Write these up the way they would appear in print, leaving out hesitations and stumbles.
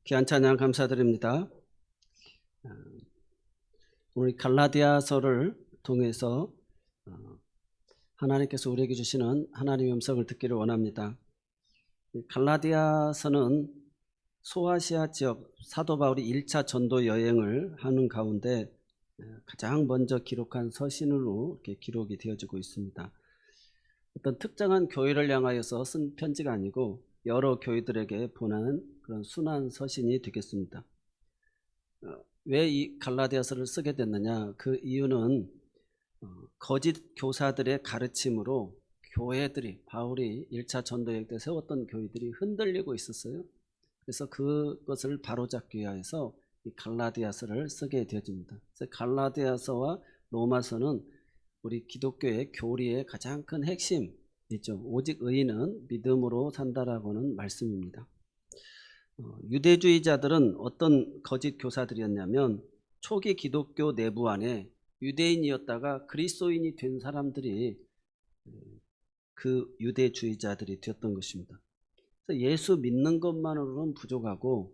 귀한 찬양 감사드립니다. 오늘 갈라디아서를 통해서 하나님께서 우리에게 주시는 하나님의 음성을 듣기를 원합니다. 갈라디아서는 소아시아 지역 사도 바울이 1차 전도 여행을 하는 가운데 가장 먼저 기록한 서신으로 이렇게 기록이 되어지고 있습니다. 어떤 특정한 교회를 향하여서 쓴 편지가 아니고 여러 교회들에게 보내는 그런 순환 서신이 되겠습니다. 왜 이 갈라디아서를 쓰게 됐느냐? 그 이유는 거짓 교사들의 가르침으로 교회들이, 바울이 1차 전도여행 때 세웠던 교회들이 흔들리고 있었어요. 그래서 그것을 바로잡기 위해서 이 갈라디아서를 쓰게 되어집니다. 그래서 갈라디아서와 로마서는 우리 기독교의 교리의 가장 큰 핵심이죠. 오직 의인은 믿음으로 산다라고는 말씀입니다. 유대주의자들은 어떤 거짓 교사들이었냐면 초기 기독교 내부 안에 유대인이었다가 그리스도인이 된 사람들이 그 유대주의자들이 되었던 것입니다. 그래서 예수 믿는 것만으로는 부족하고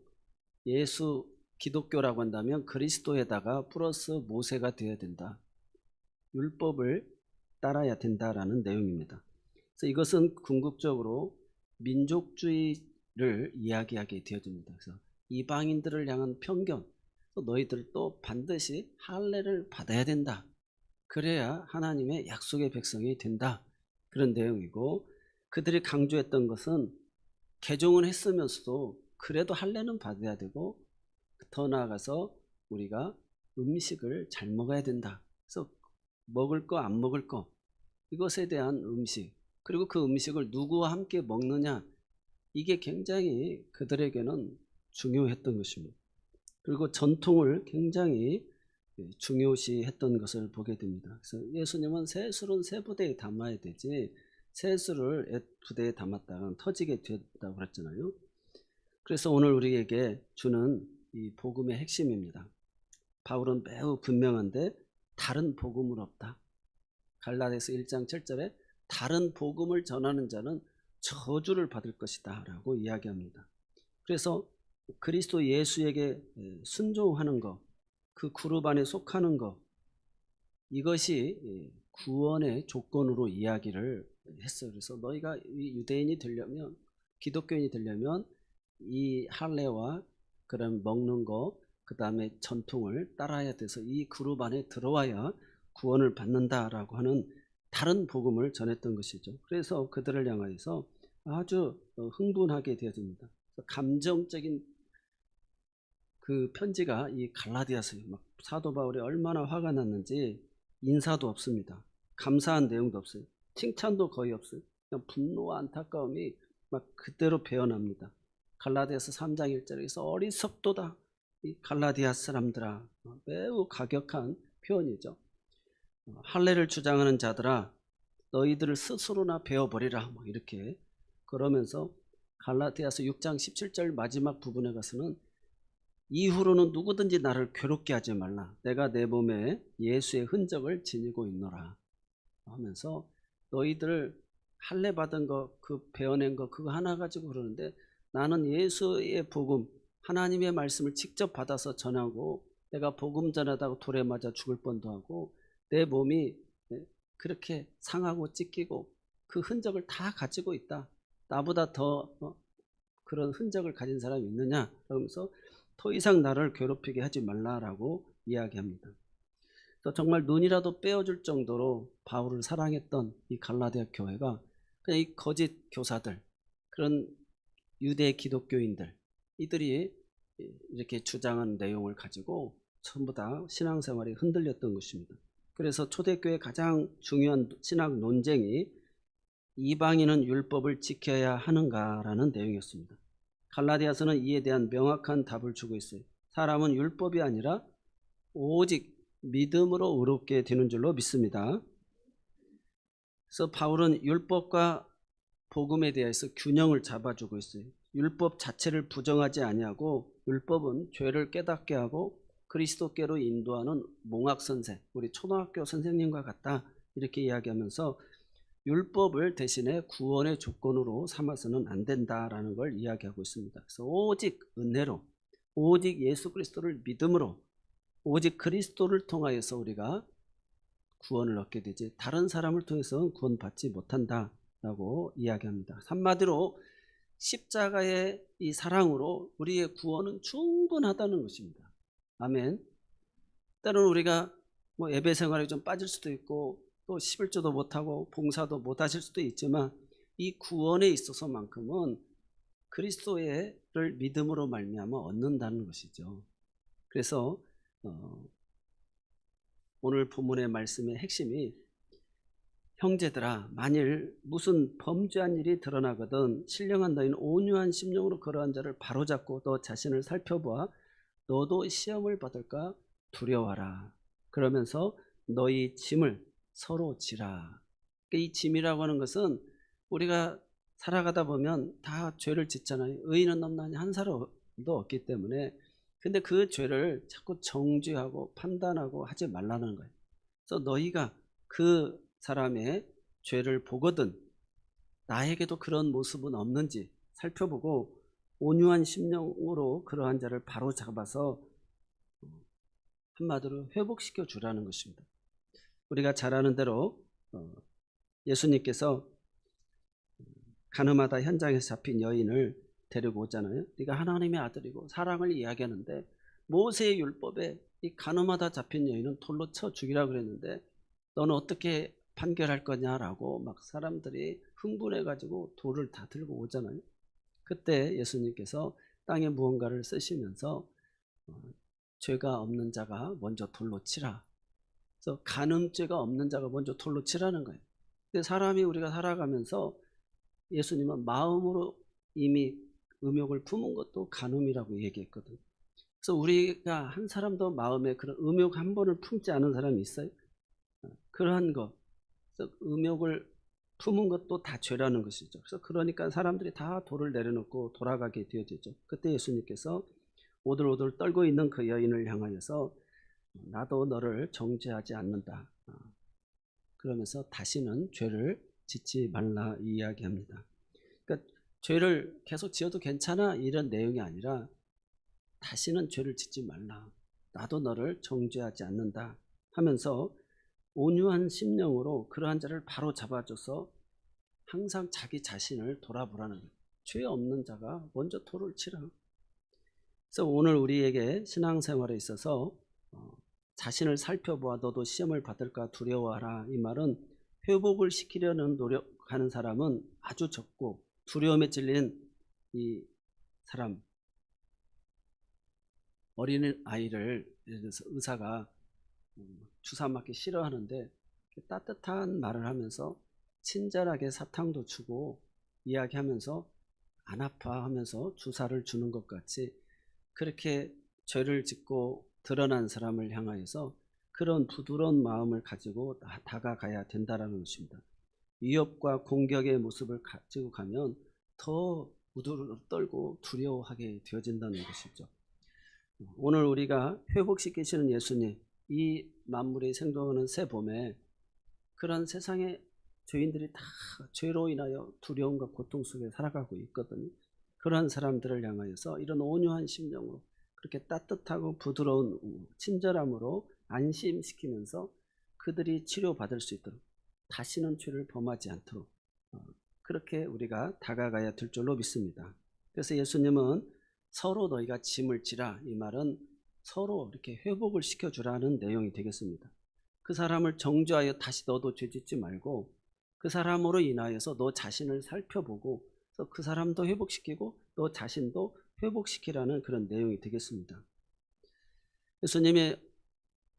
예수 기독교라고 한다면 그리스도에다가 플러스 모세가 되어야 된다. 율법을 따라야 된다라는 내용입니다. 그래서 이것은 궁극적으로 민족주의를 이야기하게 되어집니다. 그래서 이방인들을 향한 편견, 또 너희들도 반드시 할례를 받아야 된다. 그래야 하나님의 약속의 백성이 된다. 그런 내용이고, 그들이 강조했던 것은 개종은 했으면서도 그래도 할례는 받아야 되고, 더 나아가서 우리가 음식을 잘 먹어야 된다. 그래서 먹을 거 안 먹을 거, 이것에 대한 음식, 그리고 그 음식을 누구와 함께 먹느냐, 이게 굉장히 그들에게는 중요했던 것입니다. 그리고 전통을 굉장히 중요시했던 것을 보게 됩니다. 그래서 예수님은 새술은 새 부대에 담아야 되지 새술을 옛 부대에 담았다가 터지게 되었다고 그랬잖아요. 그래서 오늘 우리에게 주는 이 복음의 핵심입니다. 바울은 매우 분명한데 다른 복음은 없다. 갈라디아서 1장 7절에 다른 복음을 전하는 자는 저주를 받을 것이다 라고 이야기합니다. 그래서 그리스도 예수에게 순종하는 것, 그 그룹 안에 속하는 것, 이것이 구원의 조건으로 이야기를 했어요. 그래서 너희가 유대인이 되려면, 기독교인이 되려면 이 할례와 그런 먹는 거, 그 다음에 전통을 따라야 돼서 이 그룹 안에 들어와야 구원을 받는다라고 하는 다른 복음을 전했던 것이죠. 그래서 그들을 향하여서 아주 흥분하게 되어집니다. 감정적인 그 편지가 이 갈라디아서에 막 사도 바울이 얼마나 화가 났는지 인사도 없습니다. 감사한 내용도 없어요. 칭찬도 거의 없어요. 그냥 분노와 안타까움이 막 그대로 배어납니다. 갈라디아서 3장 1절에서 어리석도다 이 갈라디아 사람들아, 매우 가격한 표현이죠. 할례를 주장하는 자들아 너희들을 스스로나 배워버리라, 뭐 이렇게 그러면서 갈라디아서 6장 17절 마지막 부분에 가서는 이후로는 누구든지 나를 괴롭게 하지 말라. 내가 내 몸에 예수의 흔적을 지니고 있노라 하면서 너희들 할례 받은 거, 그 배워낸 거 그거 하나 가지고 그러는데 나는 예수의 복음, 하나님의 말씀을 직접 받아서 전하고 내가 복음 전하다가 돌에 맞아 죽을 뻔도 하고 내 몸이 그렇게 상하고 찢기고 그 흔적을 다 가지고 있다. 나보다 더 그런 흔적을 가진 사람이 있느냐? 그러면서 더 이상 나를 괴롭히게 하지 말라라고 이야기합니다. 또 정말 눈이라도 빼어줄 정도로 바울을 사랑했던 이 갈라디아 교회가 그냥 이 거짓 교사들, 그런 유대 기독교인들, 이들이 이렇게 주장한 내용을 가지고 전부 다 신앙생활이 흔들렸던 것입니다. 그래서 초대교회의 가장 중요한 신학 논쟁이 이방인은 율법을 지켜야 하는가라는 내용이었습니다. 갈라디아서는 이에 대한 명확한 답을 주고 있어요. 사람은 율법이 아니라 오직 믿음으로 의롭게 되는 줄로 믿습니다. 그래서 바울은 율법과 복음에 대해서 균형을 잡아주고 있어요. 율법 자체를 부정하지 아니하고 율법은 죄를 깨닫게 하고 그리스도께로 인도하는 몽학선생, 우리 초등학교 선생님과 같다 이렇게 이야기하면서 율법을 대신에 구원의 조건으로 삼아서는 안 된다라는 걸 이야기하고 있습니다. 그래서 오직 은혜로 오직 예수 그리스도를 믿음으로, 오직 그리스도를 통하여서 우리가 구원을 얻게 되지 다른 사람을 통해서는 구원받지 못한다라고 이야기합니다. 한마디로 십자가의 이 사랑으로 우리의 구원은 충분하다는 것입니다. 아멘. 때로는 우리가 뭐 예배 생활에 좀 빠질 수도 있고 또 11조도 못하고 봉사도 못하실 수도 있지만 이 구원에 있어서만큼은 그리스도를 믿음으로 말미암아 얻는다는 것이죠. 그래서 오늘 본문의 말씀의 핵심이 형제들아 만일 무슨 범죄한 일이 드러나거든 신령한 너희는 온유한 심령으로 그러한 자를 바로잡고 너 자신을 살펴보아 너도 시험을 받을까 두려워하라. 그러면서 너희 짐을 서로 지라. 이 짐이라고 하는 것은 우리가 살아가다 보면 다 죄를 짓잖아요. 의인은 없나니 한 사람도 없기 때문에. 근데 그 죄를 자꾸 정죄하고 판단하고 하지 말라는 거예요. 그래서 너희가 그 사람의 죄를 보거든 나에게도 그런 모습은 없는지 살펴보고 온유한 심령으로 그러한 자를 바로 잡아서 한마디로 회복시켜 주라는 것입니다. 우리가 잘 아는 대로 예수님께서 가늠하다 현장에서 잡힌 여인을 데리고 오잖아요. 네가 하나님의 아들이고 사랑을 이야기하는데 모세의 율법에 이 가늠하다 잡힌 여인은 돌로 쳐 죽이라고 그랬는데 너는 어떻게 판결할 거냐라고 막 사람들이 흥분해가지고 돌을 다 들고 오잖아요. 그때 예수님께서 땅에 무언가를 쓰시면서 죄가 없는 자가 먼저 돌로 치라. 그래서 간음죄가 없는 자가 먼저 돌로 치라는 거예요. 근데 사람이 우리가 살아가면서 예수님은 마음으로 이미 음욕을 품은 것도 간음이라고 얘기했거든요. 그래서 우리가 한 사람도 마음에 그런 음욕 한 번을 품지 않은 사람이 있어요? 그러한 것, 그래서 음욕을 품은 것도 다 죄라는 것이죠. 그래서 그러니까 사람들이 다 돌을 내려놓고 돌아가게 되어지죠. 그때 예수님께서 오들오들 떨고 있는 그 여인을 향하여서 나도 너를 정죄하지 않는다. 그러면서 다시는 죄를 짓지 말라 이야기합니다. 그러니까 죄를 계속 지어도 괜찮아 이런 내용이 아니라 다시는 죄를 짓지 말라. 나도 너를 정죄하지 않는다 하면서 온유한 심령으로 그러한 자를 바로 잡아줘서 항상 자기 자신을 돌아보라는 거예요. 죄 없는 자가 먼저 돌을 치라. 그래서 오늘 우리에게 신앙생활에 있어서 자신을 살펴보아 너도 시험을 받을까 두려워하라. 이 말은 회복을 시키려는 노력하는 사람은 아주 적고 두려움에 찔린 이 사람, 어린 아이를 예를 들어서 의사가 주사 맞기 싫어하는데 따뜻한 말을 하면서 친절하게 사탕도 주고 이야기하면서 안 아파 하면서 주사를 주는 것 같이 그렇게 죄를 짓고 드러난 사람을 향하여서 그런 부드러운 마음을 가지고 다가가야 된다는 것입니다. 위협과 공격의 모습을 가지고 가면 더 우두르 떨고 두려워하게 되어진다는 것이죠. 오늘 우리가 회복시키시는 예수님, 이 만물이 생동하는 새 봄에 그런 세상의 죄인들이 다 죄로 인하여 두려움과 고통 속에 살아가고 있거든요. 그런 사람들을 향하여서 이런 온유한 심령으로 그렇게 따뜻하고 부드러운 친절함으로 안심시키면서 그들이 치료받을 수 있도록 다시는 죄를 범하지 않도록 그렇게 우리가 다가가야 될 줄로 믿습니다. 그래서 예수님은 서로 너희가 짐을 지라, 이 말은 서로 이렇게 회복을 시켜주라는 내용이 되겠습니다. 그 사람을 정죄하여 다시 너도 죄짓지 말고 그 사람으로 인하여서 너 자신을 살펴보고 그 사람도 회복시키고 너 자신도 회복시키라는 그런 내용이 되겠습니다. 예수님이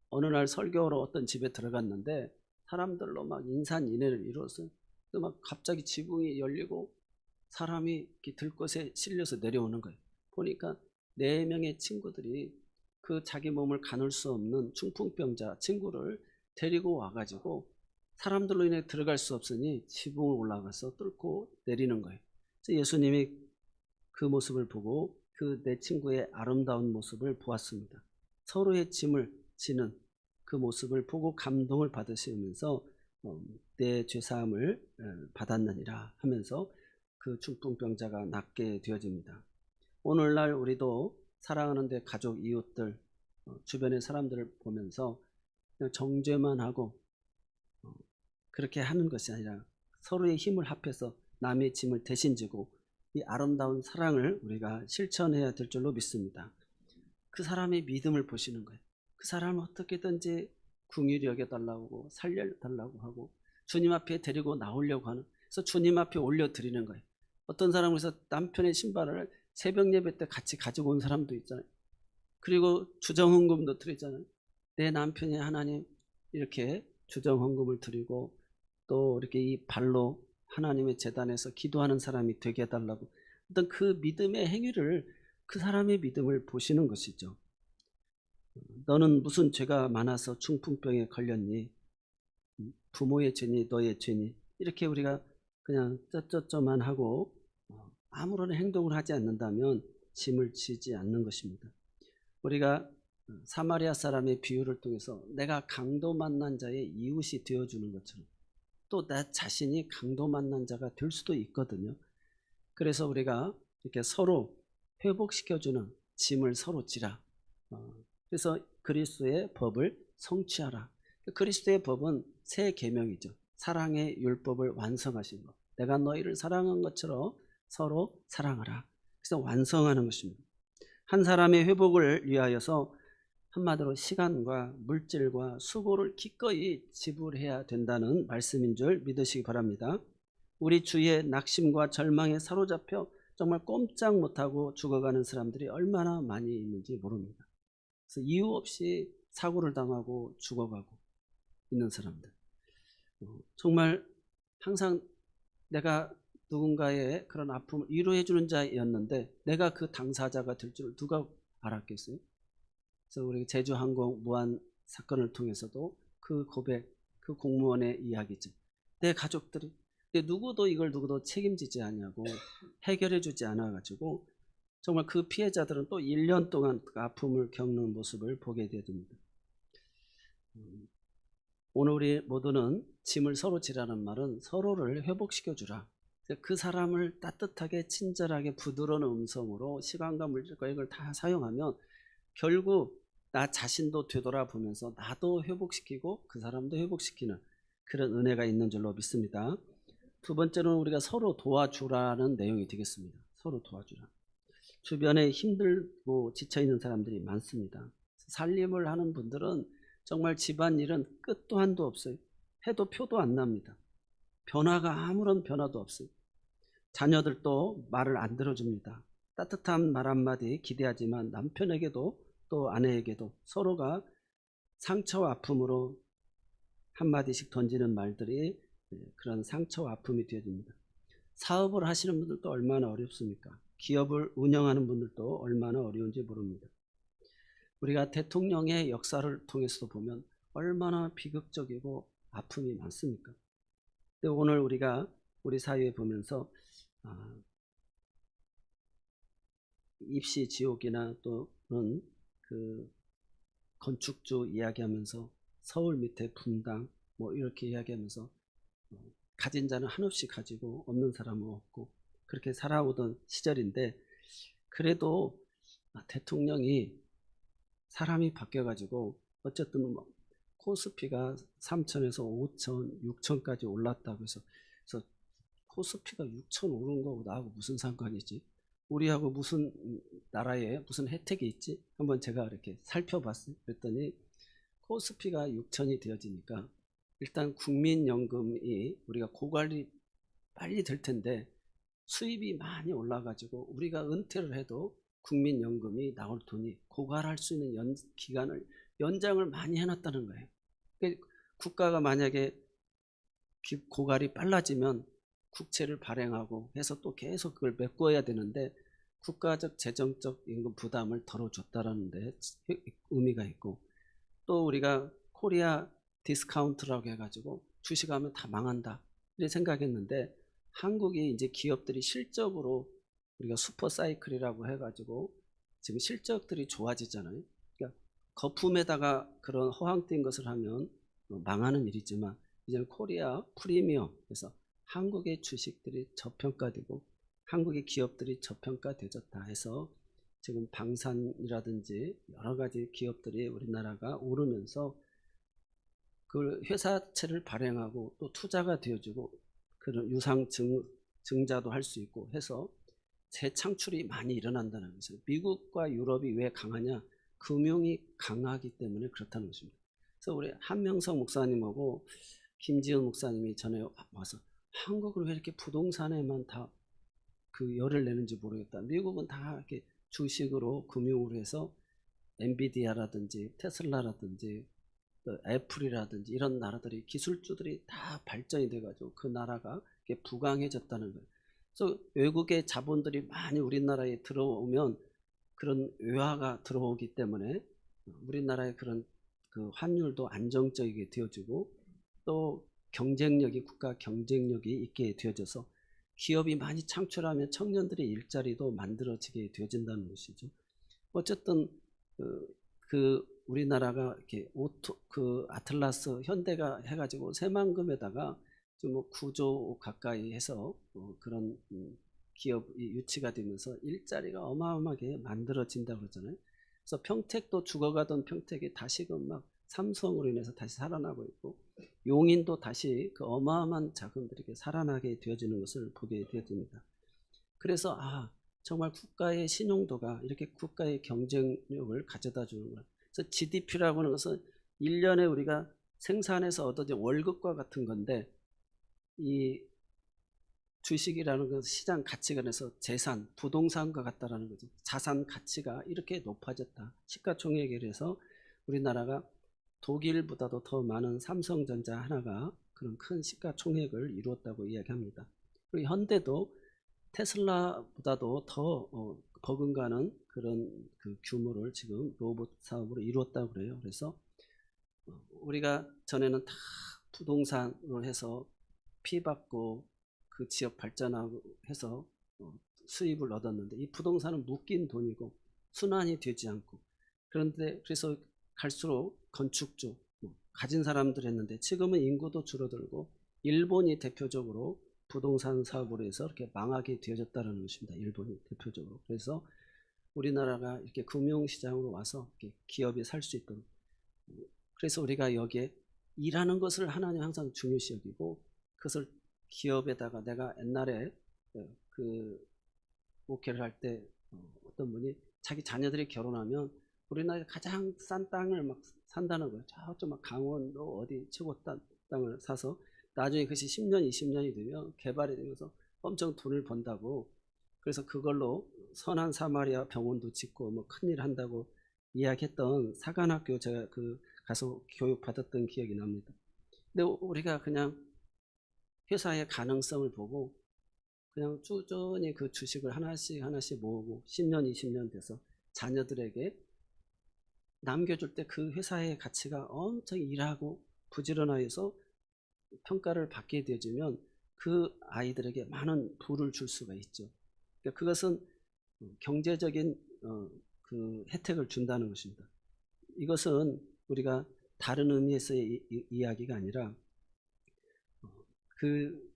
어느 날 설교로 어떤 집에 들어갔는데 사람들로 막 인산인해를 이루었어요. 막 갑자기 지붕이 열리고 사람이 이렇게 들것에 실려서 내려오는 거예요. 보니까 4명의 친구들이 그 자기 몸을 가눌 수 없는 중풍병자 친구를 데리고 와가지고 사람들로 인해 들어갈 수 없으니 지붕을 올라가서 뚫고 내리는 거예요. 그래서 예수님이 그 모습을 보고 그 내 친구의 아름다운 모습을 보았습니다. 서로의 짐을 지는 그 모습을 보고 감동을 받으시면서 내 죄사함을 받았느니라 하면서 그 중풍병자가 낫게 되어집니다. 오늘날 우리도 사랑하는데 가족, 이웃들, 주변의 사람들을 보면서 그냥 정죄만 하고 그렇게 하는 것이 아니라 서로의 힘을 합해서 남의 짐을 대신 지고 이 아름다운 사랑을 우리가 실천해야 될 줄로 믿습니다. 그 사람의 믿음을 보시는 거예요. 그 사람을 어떻게든지 긍휼히 여겨달라고 살려달라고 하고 주님 앞에 데리고 나오려고 하는, 그래서 주님 앞에 올려드리는 거예요. 어떤 사람은 그래서 남편의 신발을 새벽 예배 때 같이 가지고 온 사람도 있잖아요. 그리고 주정헌금도 드리잖아요. 내 남편이 하나님 이렇게 주정헌금을 드리고 또 이렇게 이 발로 하나님의 제단에서 기도하는 사람이 되게 해달라고 어떤 그 믿음의 행위를, 그 사람의 믿음을 보시는 것이죠. 너는 무슨 죄가 많아서 중풍병에 걸렸니? 부모의 죄니 너의 죄니? 이렇게 우리가 그냥 쩌쩌쩌만 하고 아무런 행동을 하지 않는다면 짐을 지지 않는 것입니다. 우리가 사마리아 사람의 비유를 통해서 내가 강도 만난 자의 이웃이 되어주는 것처럼 또 나 자신이 강도 만난 자가 될 수도 있거든요. 그래서 우리가 이렇게 서로 회복시켜주는 짐을 서로 지라. 그래서 그리스도의 법을 성취하라. 그리스도의 법은 새 계명이죠. 사랑의 율법을 완성하신 것. 내가 너희를 사랑한 것처럼 서로 사랑하라. 그래서 완성하는 것입니다. 한 사람의 회복을 위하여서 한마디로 시간과 물질과 수고를 기꺼이 지불해야 된다는 말씀인 줄 믿으시기 바랍니다. 우리 주위에 낙심과 절망에 사로잡혀 정말 꼼짝 못하고 죽어가는 사람들이 얼마나 많이 있는지 모릅니다. 그래서 이유 없이 사고를 당하고 죽어가고 있는 사람들. 정말 항상 내가 누군가의 그런 아픔을 위로해 주는 자였는데 내가 그 당사자가 될 줄 누가 알았겠어요? 그래서 우리 제주항공 무한 사건을 통해서도 그 고백, 그 공무원의 이야기죠. 내 가족들이, 누구도 이걸 누구도 책임지지 않냐고 해결해 주지 않아가지고 정말 그 피해자들은 또 1년 동안 그 아픔을 겪는 모습을 보게 됩니다. 오늘 우리 모두는 짐을 서로 지라는 말은 서로를 회복시켜주라. 그 사람을 따뜻하게 친절하게 부드러운 음성으로 시간과 물질과 이걸 다 사용하면 결국 나 자신도 되돌아보면서 나도 회복시키고 그 사람도 회복시키는 그런 은혜가 있는 줄로 믿습니다. 두 번째는 우리가 서로 도와주라는 내용이 되겠습니다. 서로 도와주라. 주변에 힘들고 지쳐있는 사람들이 많습니다. 살림을 하는 분들은 정말 집안일은 끝도 한도 없어요. 해도 표도 안 납니다. 변화가 아무런 변화도 없어요. 자녀들도 말을 안 들어줍니다. 따뜻한 말 한마디 기대하지만 남편에게도 또 아내에게도 서로가 상처와 아픔으로 한마디씩 던지는 말들이 그런 상처와 아픔이 되어집니다. 사업을 하시는 분들도 얼마나 어렵습니까? 기업을 운영하는 분들도 얼마나 어려운지 모릅니다. 우리가 대통령의 역사를 통해서도 보면 얼마나 비극적이고 아픔이 많습니까? 근데 오늘 우리가 우리 사회에 보면서 입시 지옥이나 또는 그 건축주 이야기하면서 서울 밑에 분당 뭐 이렇게 이야기하면서 가진 자는 한없이 가지고 없는 사람은 없고 그렇게 살아오던 시절인데 그래도 대통령이 사람이 바뀌어가지고 어쨌든 뭐 코스피가 3천에서 5천, 6천까지 올랐다고 해서 그래서 코스피가 6천 오른 거고 나하고 무슨 상관이지? 우리하고 무슨 나라에 무슨 혜택이 있지? 한번 제가 이렇게 살펴봤어요. 그랬더니 코스피가 6천이 되어지니까 일단 국민연금이 우리가 고관리 빨리 될 텐데 수입이 많이 올라가지고 우리가 은퇴를 해도 국민연금이 나올 돈이 고갈할 수 있는 기간을 연장을 많이 해놨다는 거예요. 그러니까 국가가 만약에 고갈이 빨라지면 국채를 발행하고 해서 또 계속 그걸 메꿔야 되는데 국가적 재정적 임금 부담을 덜어줬다라는 데 의미가 있고 또 우리가 코리아 디스카운트라고 해가지고 주식하면 다 망한다 이렇게 생각했는데 한국이 이제 기업들이 실적으로 우리가 슈퍼 사이클이라고 해가지고 지금 실적들이 좋아지잖아요. 그러니까 거품에다가 그런 허황된 것을 하면 망하는 일이지만 이제는 코리아 프리미엄 그래서 한국의 주식들이 저평가되고 한국의 기업들이 저평가되졌다 해서 지금 방산이라든지 여러 가지 기업들이 우리나라가 오르면서 그 회사채를 발행하고 또 투자가 되어지고 그런 유상 증자도 할 수 있고 해서 재창출이 많이 일어난다는 거죠. 미국과 유럽이 왜 강하냐? 금융이 강하기 때문에 그렇다는 것입니다. 그래서 우리 한명석 목사님하고 김지은 목사님이 전에 와서 한국은 왜 이렇게 부동산에만 다 그 열을 내는지 모르겠다. 미국은 다 이렇게 주식으로 금융으로 해서 엔비디아라든지 테슬라라든지 애플이라든지 이런 나라들이 기술주들이 다 발전이 돼가지고 그 나라가 부강해졌다는 거예요. 그래서 외국의 자본들이 많이 우리나라에 들어오면 그런 외화가 들어오기 때문에 우리나라의 그런 그 환율도 안정적이게 되어지고 또 경쟁력이 국가 경쟁력이 있게 되어져서 기업이 많이 창출하면 청년들의 일자리도 만들어지게 되어진다는 것이죠. 어쨌든 우리나라가 이렇게 그 아틀라스 현대가 해가지고 새만금에다가 뭐 9조 가까이 해서 그런 기업이 유치가 되면서 일자리가 어마어마하게 만들어진다고 그러잖아요. 그래서 평택도 죽어가던 평택이 다시금 막 삼성으로 인해서 다시 살아나고 있고 용인도 다시 그 어마어마한 자금들이 살아나게 되어지는 것을 보게 되어집니다. 그래서 정말 국가의 신용도가 이렇게 국가의 경쟁력을 가져다 주는구나. 그래서 GDP라고 하는 것은 1년에 우리가 생산해서 얻어진 월급과 같은 건데 이 주식이라는 것은 시장 가치관에서 재산, 부동산과 같다라는 거죠. 자산 가치가 이렇게 높아졌다. 시가총액에 대해서 우리나라가 독일보다도 더 많은 삼성전자 하나가 그런 큰 시가총액을 이루었다고 이야기합니다. 그리고 현대도 테슬라보다도 더 버금가는 그런 그 규모를 지금 로봇 사업으로 이루었다고 그래요. 그래서 우리가 전에는 다 부동산으로 해서 피받고 그 지역 발전하고 해서 수입을 얻었는데 이 부동산은 묶인 돈이고 순환이 되지 않고 그런데 그래서 갈수록 건축주 가진 사람들 했는데 지금은 인구도 줄어들고 일본이 대표적으로 부동산 사업으로 해서 이렇게 망하게 되어졌다는 것입니다. 일본이 대표적으로. 그래서 우리나라가 이렇게 금융시장으로 와서 이렇게 기업이 살 수 있도록 그래서 우리가 여기에 일하는 것을 하나님 항상 중요시 여기고 그것을 기업에다가 내가 옛날에 그 목회를 할 때 어떤 분이 자기 자녀들이 결혼하면 우리나라에 가장 싼 땅을 막 산다는 거예요. 저쪽 막 강원도 어디 최고 땅을 사서 나중에 그것이 10년, 20년이 되면 개발이 되면서 엄청 돈을 번다고 그래서 그걸로 선한 사마리아 병원도 짓고 뭐 큰일 한다고 이야기했던 사관학교 제가 그 가서 교육 받았던 기억이 납니다. 근데 우리가 그냥 회사의 가능성을 보고 그냥 꾸준히 그 주식을 하나씩 모으고 10년, 20년 돼서 자녀들에게 남겨줄 때 그 회사의 가치가 엄청 일하고 부지런하여서 평가를 받게 되어지면 그 아이들에게 많은 부를 줄 수가 있죠. 그러니까 그것은 경제적인 그 혜택을 준다는 것입니다. 이것은 우리가 다른 의미에서의 이야기가 아니라 그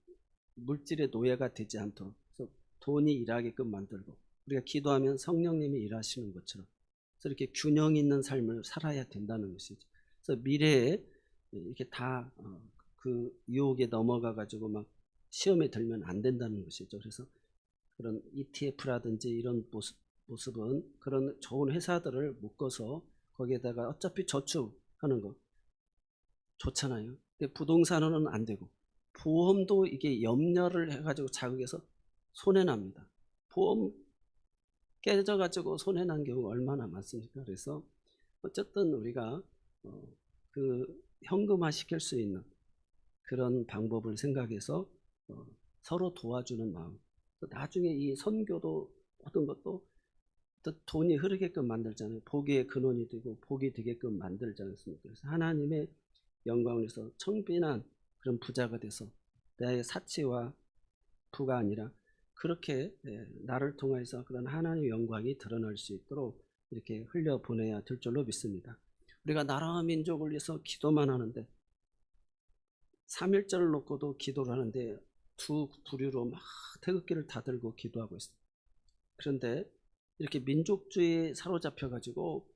물질의 노예가 되지 않도록 그래서 돈이 일하게끔 만들고 우리가 기도하면 성령님이 일하시는 것처럼 그래서 이렇게 균형 있는 삶을 살아야 된다는 것이죠. 그래서 미래에 이렇게 다 그 유혹에 넘어가 가지고 막 시험에 들면 안 된다는 것이죠. 그래서 그런 ETF라든지 이런 모습은 그런 좋은 회사들을 묶어서 거기에다가 어차피 저축하는 거 좋잖아요. 근데 부동산은 안 되고 보험도 이게 염려를 해가지고 자극해서 손해납니다. 보험 깨져가지고 손해난 경우가 얼마나 많습니까? 그래서 어쨌든 우리가 그 현금화 시킬 수 있는 그런 방법을 생각해서 서로 도와주는 마음. 나중에 이 선교도 어떤 것도 또 돈이 흐르게끔 만들잖아요. 복의 근원이 되고 복이 되게끔 만들지 않습니까? 그래서 하나님의 영광을 위해서 청빈한 그런 부자가 돼서 나의 사치와 부가 아니라 그렇게 나를 통해서 그런 하나님의 영광이 드러날 수 있도록 이렇게 흘려보내야 될 줄로 믿습니다. 우리가 나라와 민족을 위해서 기도만 하는데 3.1절을 놓고도 기도를 하는데 두 부류로 막 태극기를 다 들고 기도하고 있어요. 그런데 이렇게 민족주의에 사로잡혀 가지고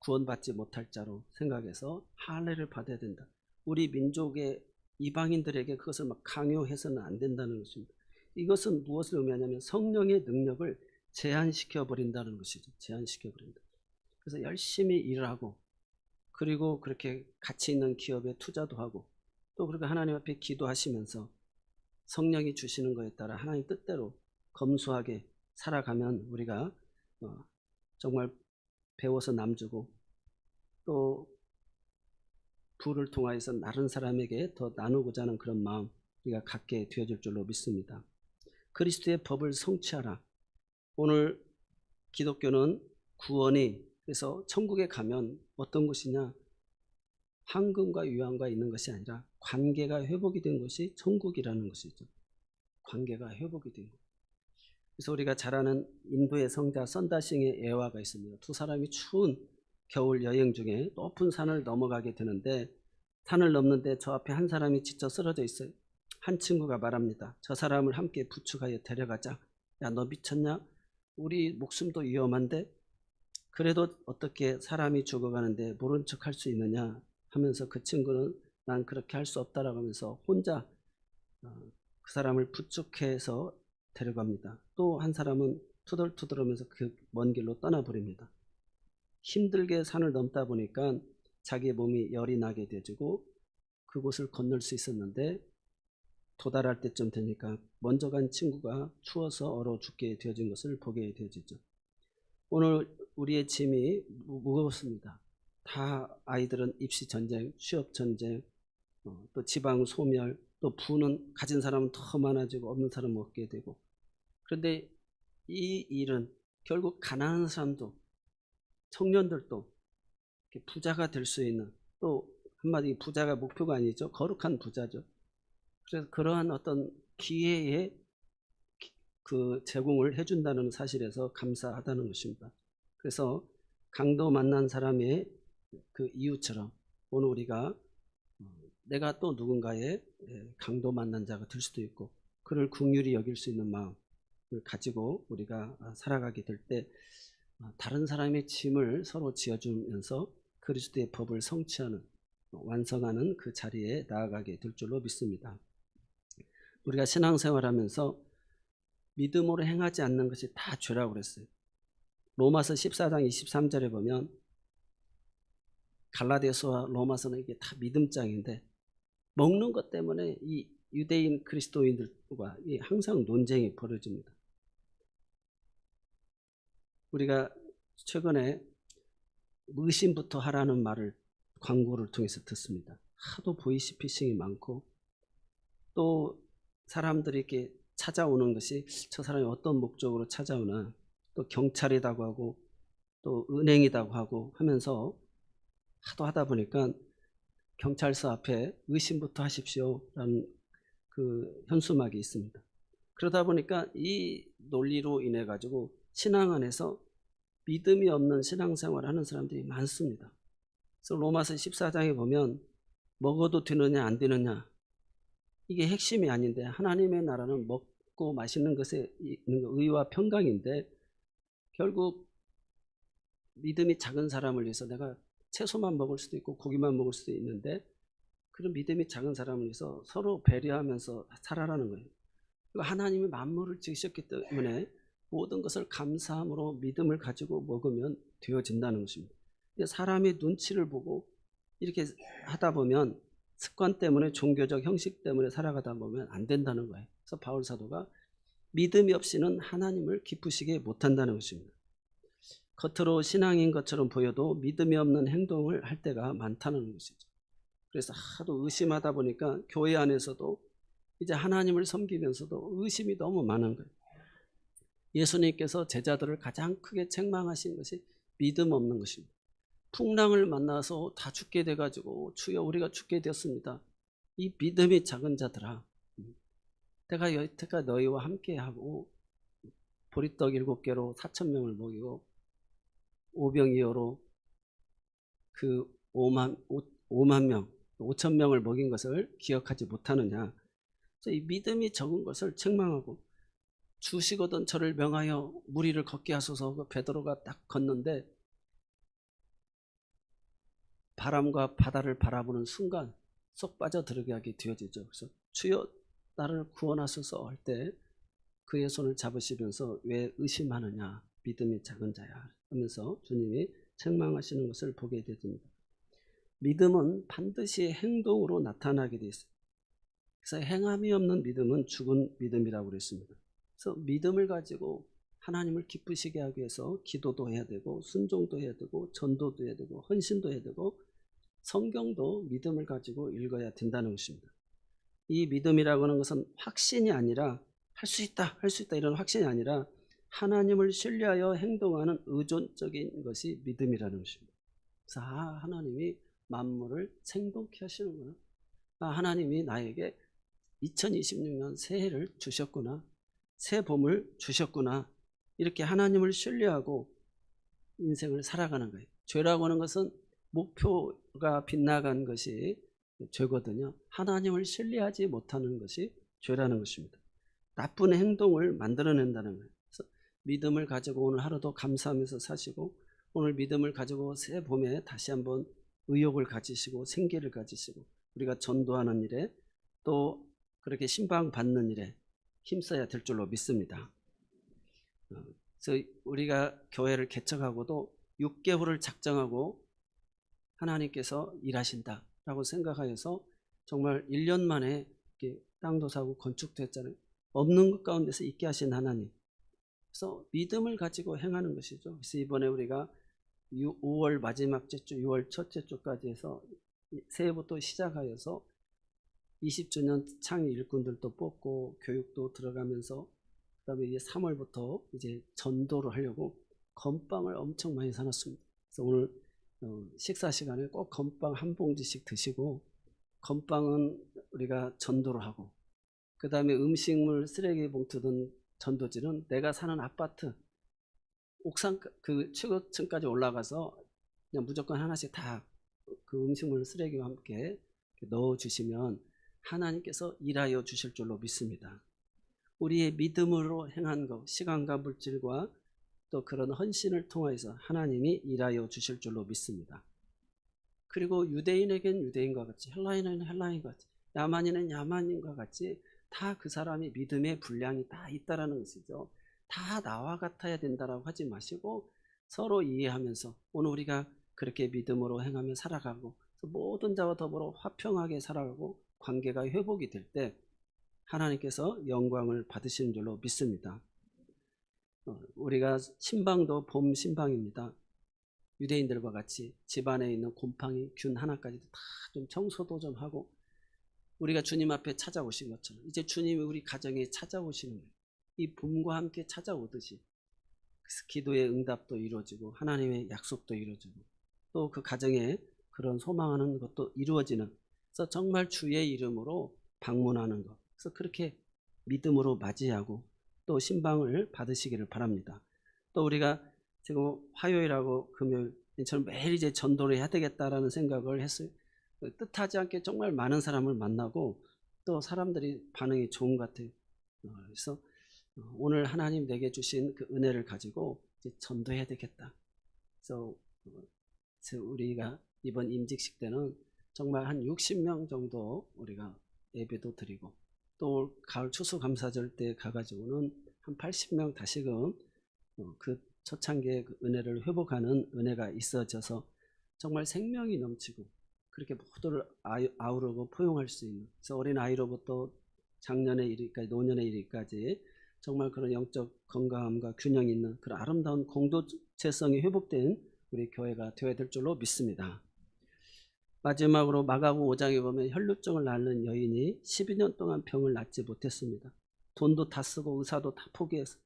구원받지 못할 자로 생각해서 할례를 받아야 된다. 우리 민족의 이방인들에게 그것을 막 강요해서는 안 된다는 것입니다. 이것은 무엇을 의미하냐면 성령의 능력을 제한시켜 버린다는 것이죠. 제한시켜 버린다. 그래서 열심히 일을 하고, 그리고 그렇게 가치 있는 기업에 투자도 하고, 또 그렇게 하나님 앞에 기도하시면서 성령이 주시는 것에 따라 하나님 뜻대로 검소하게 살아가면 우리가 정말 배워서 남주고, 또 부를 통하여서 다른 사람에게 더 나누고자 하는 그런 마음 우리가 갖게 되어질 줄로 믿습니다. 그리스도의 법을 성취하라. 오늘 기독교는 구원이, 그래서 천국에 가면 어떤 것이냐, 황금과 유황과 있는 것이 아니라 관계가 회복이 된 것이 천국이라는 것이죠. 관계가 회복이 된 것. 그래서 우리가 잘 아는 인도의 성자 선다싱의 애화가 있습니다. 두 사람이 추운 겨울 여행 중에 높은 산을 넘어가게 되는데, 산을 넘는데 저 앞에 한 사람이 지쳐 쓰러져 있어요. 한 친구가 말합니다. 저 사람을 함께 부축하여 데려가자. 야, 너 미쳤냐? 우리 목숨도 위험한데 그래도 어떻게 사람이 죽어가는데 모른 척 할 수 있느냐 하면서, 그 친구는 난 그렇게 할 수 없다라고 하면서 혼자 그 사람을 부축해서 데려갑니다. 또 한 사람은 투덜투덜하면서 그 먼 길로 떠나버립니다. 힘들게 산을 넘다 보니까 자기의 몸이 열이 나게 되지고 그곳을 건널 수 있었는데, 도달할 때쯤 되니까 먼저 간 친구가 추워서 얼어 죽게 되어진 것을 보게 되어지죠. 오늘 우리의 짐이 무겁습니다. 다 아이들은 입시 전쟁, 취업 전쟁, 또 지방 소멸, 또 부는 가진 사람은 더 많아지고 없는 사람은 없게 되고. 그런데 이 일은 결국 가난한 사람도, 청년들도 부자가 될 수 있는, 또 한마디 부자가 목표가 아니죠. 거룩한 부자죠. 그래서 그러한 어떤 기회에 그 제공을 해준다는 사실에서 감사하다는 것입니다. 그래서 강도 만난 사람의 그 이유처럼 오늘 우리가 내가 또 누군가의 강도 만난 자가 될 수도 있고, 그를 긍휼히 여길 수 있는 마음을 가지고 우리가 살아가게 될 때 다른 사람의 짐을 서로 지어주면서 그리스도의 법을 성취하는, 완성하는 그 자리에 나아가게 될 줄로 믿습니다. 우리가 신앙생활하면서 믿음으로 행하지 않는 것이 다 죄라고 그랬어요. 로마서 14장 23절에 보면, 갈라디아서와 로마서는 이게 다 믿음장인데 먹는 것 때문에 이 유대인 그리스도인들과 항상 논쟁이 벌어집니다. 우리가 최근에 의심부터 하라는 말을 광고를 통해서 듣습니다. 하도 보이스피싱이 많고, 또 사람들이 이렇게 찾아오는 것이 저 사람이 어떤 목적으로 찾아오나, 또 경찰이라고 하고 또 은행이라고 하고 하면서 하도 하다 보니까 경찰서 앞에 의심부터 하십시오라는 그 현수막이 있습니다. 그러다 보니까 이 논리로 인해 가지고 신앙 안에서 믿음이 없는 신앙생활을 하는 사람들이 많습니다. 그래서 로마서 14장에 보면 먹어도 되느냐 안 되느냐, 이게 핵심이 아닌데, 하나님의 나라는 먹고 마시는 것에 있는 의와 평강인데, 결국 믿음이 작은 사람을 위해서 내가 채소만 먹을 수도 있고 고기만 먹을 수도 있는데, 그런 믿음이 작은 사람을 위해서 서로 배려하면서 살아라는 거예요. 그리고 하나님이 만물을 지으셨기 때문에 모든 것을 감사함으로 믿음을 가지고 먹으면 되어진다는 것입니다. 사람의 눈치를 보고 이렇게 하다 보면, 습관 때문에, 종교적 형식 때문에 살아가다 보면 안 된다는 거예요. 그래서 바울 사도가 믿음이 없이는 하나님을 기쁘시게 못한다는 것입니다. 겉으로 신앙인 것처럼 보여도 믿음이 없는 행동을 할 때가 많다는 것이죠. 그래서 하도 의심하다 보니까 교회 안에서도 이제 하나님을 섬기면서도 의심이 너무 많은 거예요. 예수님께서 제자들을 가장 크게 책망하신 것이 믿음 없는 것입니다. 풍랑을 만나서 다 죽게 돼가지고 주여 우리가 죽게 되었습니다. 이 믿음이 작은 자들아, 내가 여태까지 너희와 함께하고 보리떡 7개로 4,000명을 먹이고 오병이어로 그 5만 명, 5,000명을 먹인 것을 기억하지 못하느냐. 그래서 이 믿음이 적은 것을 책망하고, 주시거든 저를 명하여 무리를 걷게 하소서. 그 베드로가 딱 걷는데 바람과 바다를 바라보는 순간 쏙 빠져들게 하게 되어지죠. 그래서 주여 나를 구원하소서 할 때 그의 손을 잡으시면서 왜 의심하느냐 믿음이 작은 자야 하면서 주님이 책망하시는 것을 보게 되십니다. 믿음은 반드시 행동으로 나타나게 되어 있어요. 그래서 행함이 없는 믿음은 죽은 믿음이라고 그랬습니다. 그래서 믿음을 가지고 하나님을 기쁘시게 하기 위해서 기도도 해야 되고 순종도 해야 되고 전도도 해야 되고 헌신도 해야 되고 성경도 믿음을 가지고 읽어야 된다는 것입니다. 이 믿음이라고 하는 것은 확신이 아니라 할 수 있다, 할 수 있다 이런 확신이 아니라 하나님을 신뢰하여 행동하는 의존적인 것이 믿음이라는 것입니다. 그래서 하나님이 만물을 생동케 하시는구나. 하나님이 나에게 2026년 새해를 주셨구나. 새 봄을 주셨구나. 이렇게 하나님을 신뢰하고 인생을 살아가는 거예요. 죄라고 하는 것은 목표가 빗나간 것이 죄거든요. 하나님을 신뢰하지 못하는 것이 죄라는 것입니다. 나쁜 행동을 만들어낸다는 거예요. 그래서 믿음을 가지고 오늘 하루도 감사하면서 사시고 오늘 믿음을 가지고 새 봄에 다시 한번 의욕을 가지시고 생기를 가지시고 우리가 전도하는 일에 또 그렇게 신방받는 일에 힘써야 될 줄로 믿습니다. 그래서 우리가 교회를 개척하고도 6개월을 작정하고 하나님께서 일하신다라고 생각하여서 정말 1년 만에 이렇게 땅도 사고 건축도 했잖아요. 없는 것 가운데서 있게 하신 하나님. 그래서 믿음을 가지고 행하는 것이죠. 그래서 이번에 우리가 5월 마지막 주, 6월 첫째 주까지 해서 새해부터 시작하여서 20주년 창의 일꾼들도 뽑고 교육도 들어가면서 그다음에 이제 3월부터 이제 전도를 하려고 건빵을 엄청 많이 사놨습니다. 그래서 오늘 식사 시간에 꼭 건빵 한 봉지씩 드시고 건빵은 우리가 전도를 하고 그다음에 음식물 쓰레기 봉투 든 전도지는 내가 사는 아파트 옥상 그 최고층까지 올라가서 그냥 무조건 하나씩 다 그 음식물 쓰레기와 함께 넣어 주시면 하나님께서 일하여 주실 줄로 믿습니다. 우리의 믿음으로 행한 것, 시간과 물질과 또 그런 헌신을 통해서 하나님이 일하여 주실 줄로 믿습니다. 그리고 유대인에겐 유대인과 같이 헬라인은 헬라인과 같이 야만인은 야만인과 같이 다 그 사람이 믿음의 분량이 다 있다라는 것이죠. 다 나와 같아야 된다라고 하지 마시고 서로 이해하면서 오늘 우리가 그렇게 믿음으로 행하며 살아가고 모든 자와 더불어 화평하게 살아가고 관계가 회복이 될 때 하나님께서 영광을 받으시는 줄로 믿습니다. 우리가 신방도 봄 신방입니다. 유대인들과 같이 집안에 있는 곰팡이, 균 하나까지도 다 좀 청소도 좀 하고 우리가 주님 앞에 찾아오신 것처럼 이제 주님이 우리 가정에 찾아오시는 거예요. 이 봄과 함께 찾아오듯이 기도의 응답도 이루어지고 하나님의 약속도 이루어지고 또 그 가정에 그런 소망하는 것도 이루어지는 그래서 정말 주의 이름으로 방문하는 것 그래서 그렇게 믿음으로 맞이하고 또 신방을 받으시기를 바랍니다. 또 우리가 지금 화요일하고 금요일처럼 매일 이제 전도를 해야 되겠다라는 생각을 했어요. 뜻하지 않게 정말 많은 사람을 만나고 또 사람들이 반응이 좋은 것 같아요. 그래서 오늘 하나님 내게 주신 그 은혜를 가지고 이제 전도해야 되겠다. 그래서 우리가 이번 임직식 때는 정말 한 60명 정도 우리가 예배도 드리고 또 가을 추수감사절 때 가가지고는 한 80명 다시금 그 초창기의 그 은혜를 회복하는 은혜가 있어져서 정말 생명이 넘치고 그렇게 모두를 아우르고 포용할 수 있는 그래서 어린 아이로부터 장년에 이르기까지 노년에 이르기까지 정말 그런 영적 건강함과 균형 있는 그런 아름다운 공동체성이 회복된 우리 교회가 되어야 될 줄로 믿습니다. 마지막으로 마가복음 5장에 보면 혈루증을 앓는 여인이 12년 동안 병을 낫지 못했습니다. 돈도 다 쓰고 의사도 다 포기해서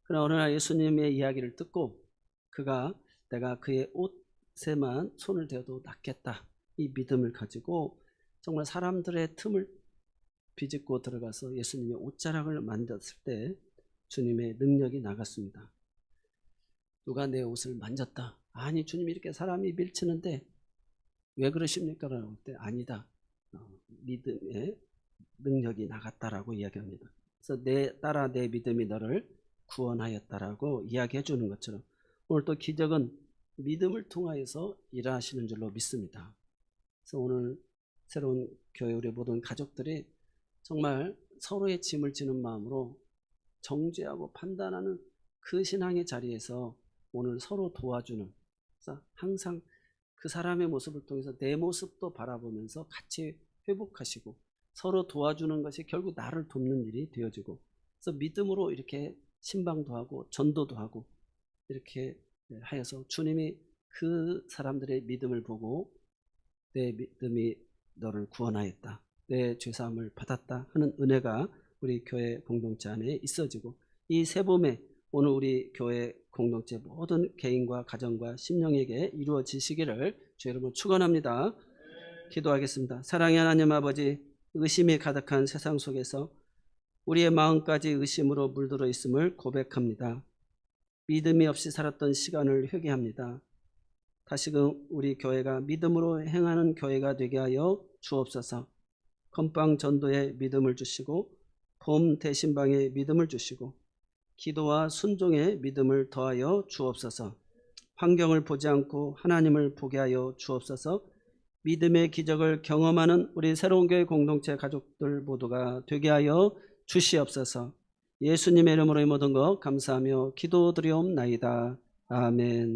그러나 어느 날 예수님의 이야기를 듣고 그가 내가 그의 옷에만 손을 대어도 낫겠다 이 믿음을 가지고 정말 사람들의 틈을 비집고 들어가서 예수님의 옷자락을 만졌을 때 주님의 능력이 나갔습니다. 누가 내 옷을 만졌다. 아니 주님 이렇게 사람이 밀치는데 왜 그러십니까? 라고 할 때 아니다. 믿음의 능력이 나갔다라고 이야기합니다. 그래서 따라 내 믿음이 너를 구원하였다라고 이야기해 주는 것처럼 오늘 또 기적은 믿음을 통하여서 일하시는 줄로 믿습니다. 그래서 오늘 새로운 교회 우리 모든 가족들이 정말 서로의 짐을 지는 마음으로 정죄하고 판단하는 그 신앙의 자리에서 오늘 서로 도와주는, 그래서 항상 그 사람의 모습을 통해서 내 모습도 바라보면서 같이 회복하시고 서로 도와주는 것이 결국 나를 돕는 일이 되어지고, 그래서 믿음으로 이렇게 신방도 하고 전도도 하고 이렇게 하여서 주님이 그 사람들의 믿음을 보고 내 믿음이 너를 구원하였다, 내 죄사함을 받았다 하는 은혜가 우리 교회 공동체 안에 있어지고, 이 세봄에 오늘 우리 교회 공동체 모든 개인과 가정과 심령에게 이루어지시기를 주 여러분 축원합니다. 기도하겠습니다. 사랑의 하나님 아버지, 의심이 가득한 세상 속에서 우리의 마음까지 의심으로 물들어 있음을 고백합니다. 믿음이 없이 살았던 시간을 회개합니다. 다시금 우리 교회가 믿음으로 행하는 교회가 되게 하여 주옵소서. 건빵 전도에 믿음을 주시고 봄 대신방에 믿음을 주시고 기도와 순종에 믿음을 더하여 주옵소서. 환경을 보지 않고 하나님을 보게 하여 주옵소서. 믿음의 기적을 경험하는 우리 새로운 교회 공동체 가족들 모두가 되게 하여 주시옵소서. 예수님의 이름으로 이 모든 것 감사하며 기도드리옵나이다. 아멘.